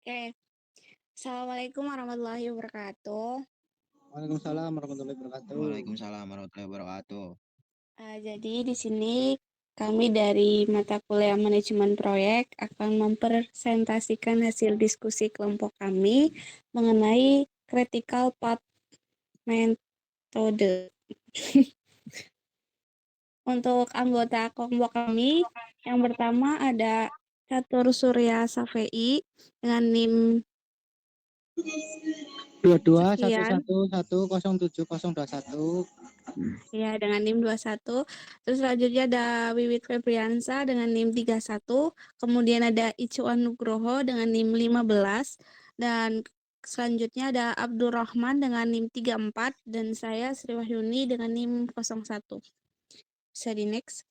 Oke, Assalamualaikum warahmatullahi wabarakatuh. Waalaikumsalam warahmatullahi wabarakatuh. Waalaikumsalam warahmatullahi wabarakatuh. Jadi di sini kami dari mata kuliah manajemen proyek akan mempresentasikan hasil diskusi kelompok kami mengenai critical path metode. Untuk anggota kelompok kami, yang pertama ada Catur Surya Safei dengan NIM sekian. 2211107021. Ya, dengan NIM 21. Terus selanjutnya ada Wiwit Febriansa dengan NIM 31. Kemudian ada Icuan Nugroho dengan NIM 15. Dan selanjutnya ada Abdurrahman dengan NIM 34. Dan saya Sri Wahyuni dengan NIM 01. Bisa di next.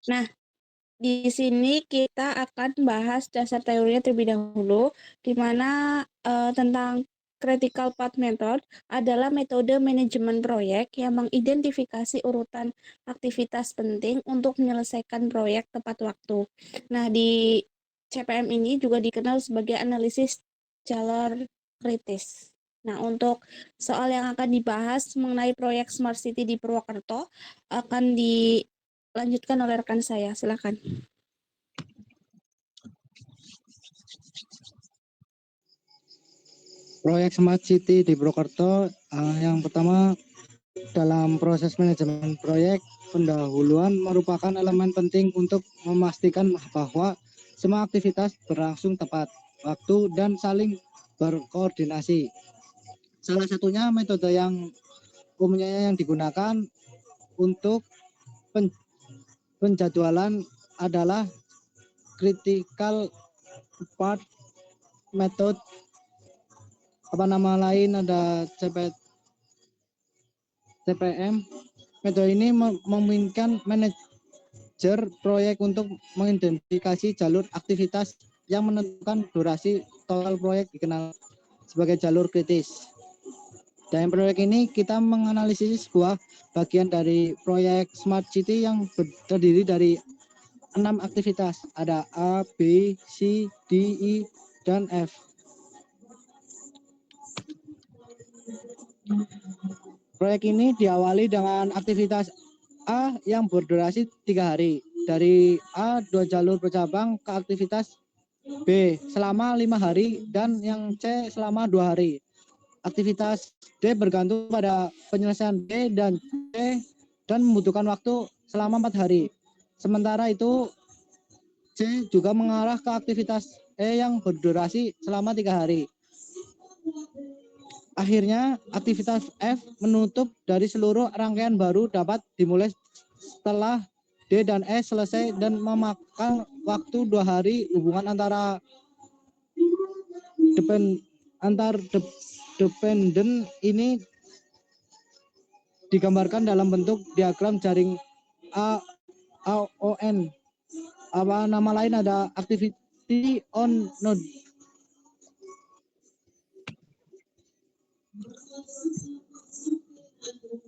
Nah, di sini kita akan bahas dasar teorinya terlebih dahulu, di mana tentang critical path method adalah metode manajemen proyek yang mengidentifikasi urutan aktivitas penting untuk menyelesaikan proyek tepat waktu. Nah, di CPM ini juga dikenal sebagai analisis jalur kritis. Nah, untuk soal yang akan dibahas mengenai proyek Smart City di Purwokerto akan dilanjutkan oleh rekan saya. Silakan. Proyek Smart City di Purwokerto, yang pertama dalam proses manajemen proyek, pendahuluan merupakan elemen penting untuk memastikan bahwa semua aktivitas berlangsung tepat waktu dan saling berkoordinasi. Salah satunya metode yang umumnya yang digunakan untuk penjadwalan adalah critical path method, apa nama lain ada CPM. Metode ini memungkinkan manajer proyek untuk mengidentifikasi jalur aktivitas yang menentukan durasi total proyek, dikenal sebagai jalur kritis. Dalam proyek ini kita menganalisis sebuah bagian dari proyek Smart City yang terdiri dari 6 aktivitas. Ada A, B, C, D, E, dan F. Proyek ini diawali dengan aktivitas A yang berdurasi 3 hari. Dari A, 2 jalur bercabang ke aktivitas B selama 5 hari dan yang C selama 2 hari. Aktivitas D bergantung pada penyelesaian B dan C dan membutuhkan waktu selama 4 hari. Sementara itu C juga mengarah ke aktivitas E yang berdurasi selama 3 hari. Akhirnya, aktivitas F menutup dari seluruh rangkaian baru dapat dimulai setelah D dan E selesai dan memakan waktu 2 hari. Hubungan antara dependen ini digambarkan dalam bentuk diagram jaring AON. Apa nama lain ada activity on node.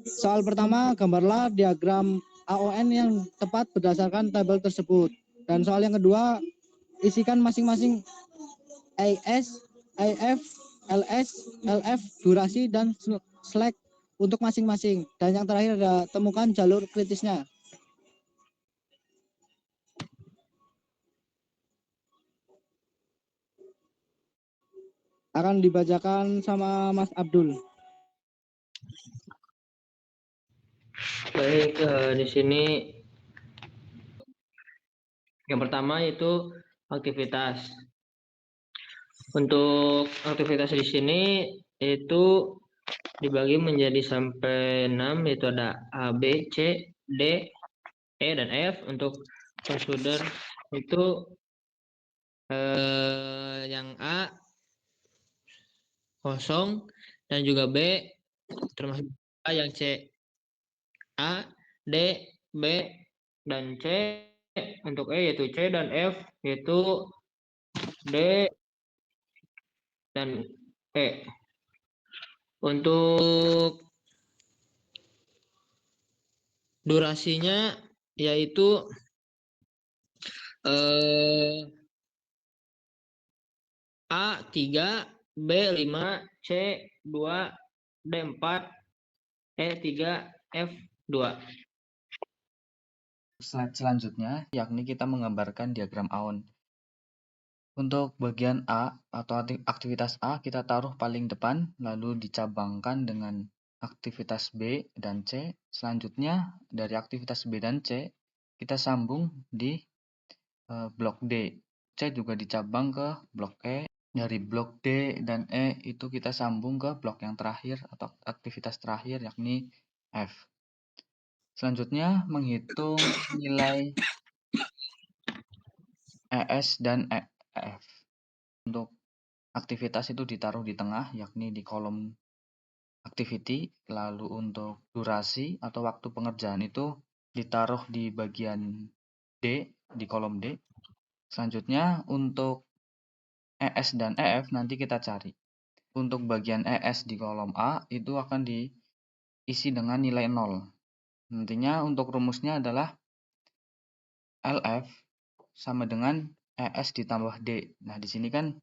Soal pertama, gambarlah diagram AON yang tepat berdasarkan tabel tersebut. Dan soal yang kedua, isikan masing-masing AS, AF, LS, LF, durasi, dan slack untuk masing-masing. Dan yang terakhir ada temukan jalur kritisnya. Akan dibacakan sama Mas Abdul. Baik, di sini yang pertama itu aktivitas. Untuk aktivitas di sini itu dibagi menjadi sampai 6, yaitu ada A, B, C, D, E, dan F. Untuk prosedur itu yang A kosong dan juga B termasuk A, yang C A, D, B, dan C. Untuk E yaitu C dan F yaitu D dan E. Untuk durasinya yaitu A 3, B 5, C 2, D 4, E 3, F 2. Slide selanjutnya, yakni kita menggambarkan diagram Aon. Untuk bagian A atau aktivitas A, kita taruh paling depan, lalu dicabangkan dengan aktivitas B dan C. Selanjutnya, dari aktivitas B dan C, kita sambung di blok D. C juga dicabang ke blok E. Dari blok D dan E itu kita sambung ke blok yang terakhir atau aktivitas terakhir, yakni F. Selanjutnya, menghitung nilai ES dan EF. Untuk aktivitas itu ditaruh di tengah, yakni di kolom activity. Lalu untuk durasi atau waktu pengerjaan itu ditaruh di bagian D, di kolom D. Selanjutnya untuk ES dan EF nanti kita cari. Untuk bagian ES di kolom A itu akan diisi dengan nilai 0. Nantinya untuk rumusnya adalah LF sama dengan ES ditambah D. Nah, di sini kan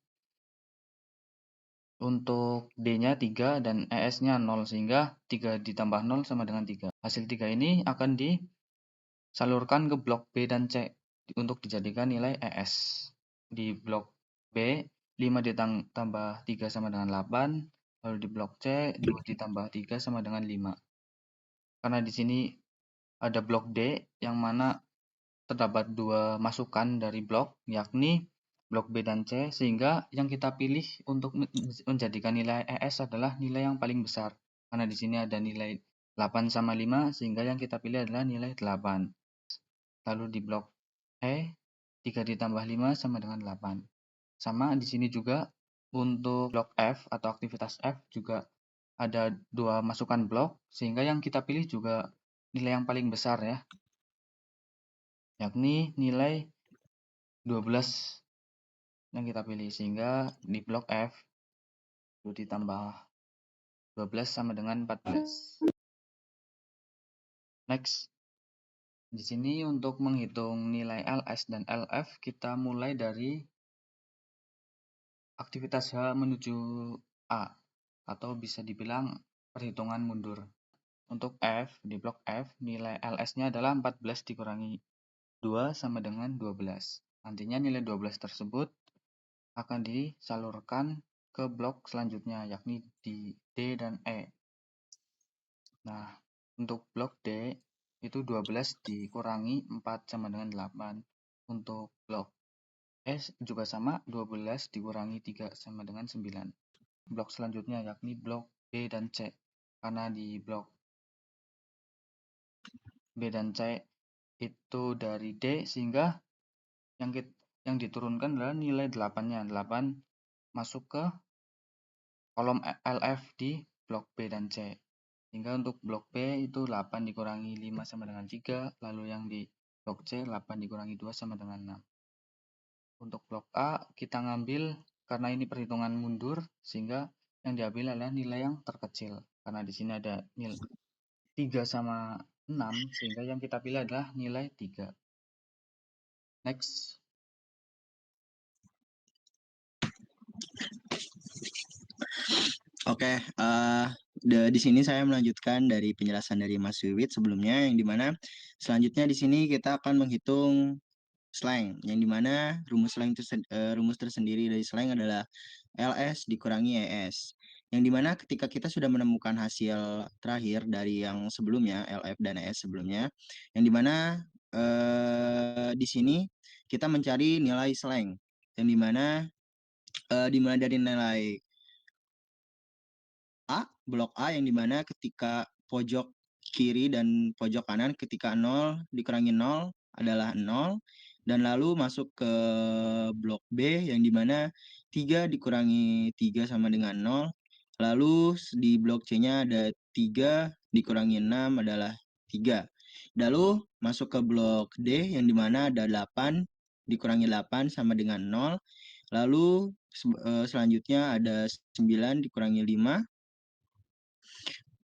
untuk D-nya 3 dan ES-nya 0, sehingga 3 ditambah 0 sama dengan 3. Hasil 3 ini akan disalurkan ke blok B dan C untuk dijadikan nilai ES. Di blok B, 5 ditambah 3 sama dengan 8, lalu di blok C, 2 ditambah 3 sama dengan 5. Karena di sini ada blok D yang mana terdapat 2 masukan dari blok, yakni blok B dan C, sehingga yang kita pilih untuk menjadikan nilai ES adalah nilai yang paling besar. Karena di sini ada nilai 8 sama 5, sehingga yang kita pilih adalah nilai 8. Lalu di blok E, 3 ditambah 5 sama dengan 8. Sama di sini juga untuk blok F atau aktivitas F juga ada 2 masukan blok, sehingga yang kita pilih juga nilai yang paling besar ya, yakni nilai 12 yang kita pilih, sehingga di blok F 2 ditambah 12 sama dengan 14. Next. Di sini untuk menghitung nilai LS dan LF, kita mulai dari aktivitas H menuju A, atau bisa dibilang perhitungan mundur. Untuk F, di blok F, nilai LS-nya adalah 14 dikurangi 2 sama dengan 12. Nantinya nilai 12 tersebut akan disalurkan ke blok selanjutnya, yakni di D dan E. Nah, untuk blok D, itu 12 dikurangi 4 sama dengan 8. Untuk blok E juga sama, 12 dikurangi 3 sama dengan 9. Blok selanjutnya yakni blok B dan C. Karena di blok B dan C itu dari D, sehingga yang diturunkan adalah nilai 8-nya. 8 masuk ke kolom LF di blok B dan C. Hingga untuk blok B itu 8 dikurangi 5 sama dengan 3, lalu yang di blok C 8 dikurangi 2 sama dengan 6. Untuk blok A kita ngambil, karena ini perhitungan mundur, sehingga yang diambil adalah nilai yang terkecil. Karena di sini ada nilai 3 sama 6, sehingga yang kita pilih adalah nilai 3. Next. Oke, di sini saya melanjutkan dari penjelasan dari Mas Wiwit sebelumnya, yang dimana selanjutnya di sini kita akan menghitung slang, yang dimana rumus tersendiri dari slang adalah LS dikurangi ES, yang dimana ketika kita sudah menemukan hasil terakhir dari yang sebelumnya, LF dan ES sebelumnya, yang dimana di sini kita mencari nilai slang, yang dimana dimulai dari nilai A, blok A, yang dimana ketika pojok kiri dan pojok kanan ketika 0 dikurangi 0 adalah 0, dan lalu masuk ke blok B yang dimana 3 dikurangi 3 sama dengan 0, lalu di blok C-nya ada 3 dikurangi 6 adalah 3. Lalu masuk ke blok D yang dimana ada 8 dikurangi 8 sama dengan 0, lalu selanjutnya ada 9 dikurangi 5,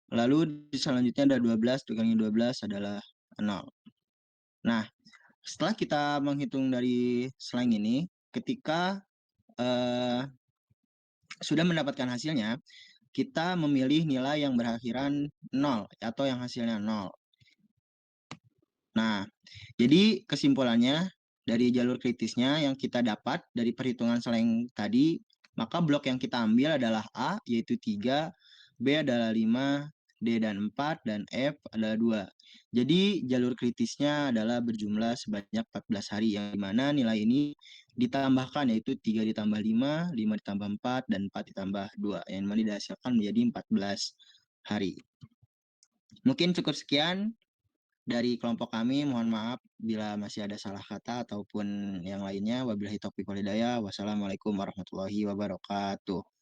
lalu selanjutnya ada 12 dikurangi 12 adalah 0. Nah, setelah kita menghitung dari slang ini, ketika sudah mendapatkan hasilnya, kita memilih nilai yang berakhiran 0 atau yang hasilnya 0. Nah, jadi kesimpulannya dari jalur kritisnya yang kita dapat dari perhitungan slang tadi, maka blok yang kita ambil adalah A yaitu 3, B adalah 5, D dan 4, dan F adalah 2. Jadi jalur kritisnya adalah berjumlah sebanyak 14 hari, yang dimana nilai ini ditambahkan yaitu 3 ditambah 5, 5 ditambah 4, dan 4 ditambah 2, yang dimana dihasilkan menjadi 14 hari. Mungkin cukup sekian dari kelompok kami. Mohon maaf bila masih ada salah kata ataupun yang lainnya. Wabillahi taufiq wal hidayah. Wassalamualaikum warahmatullahi wabarakatuh.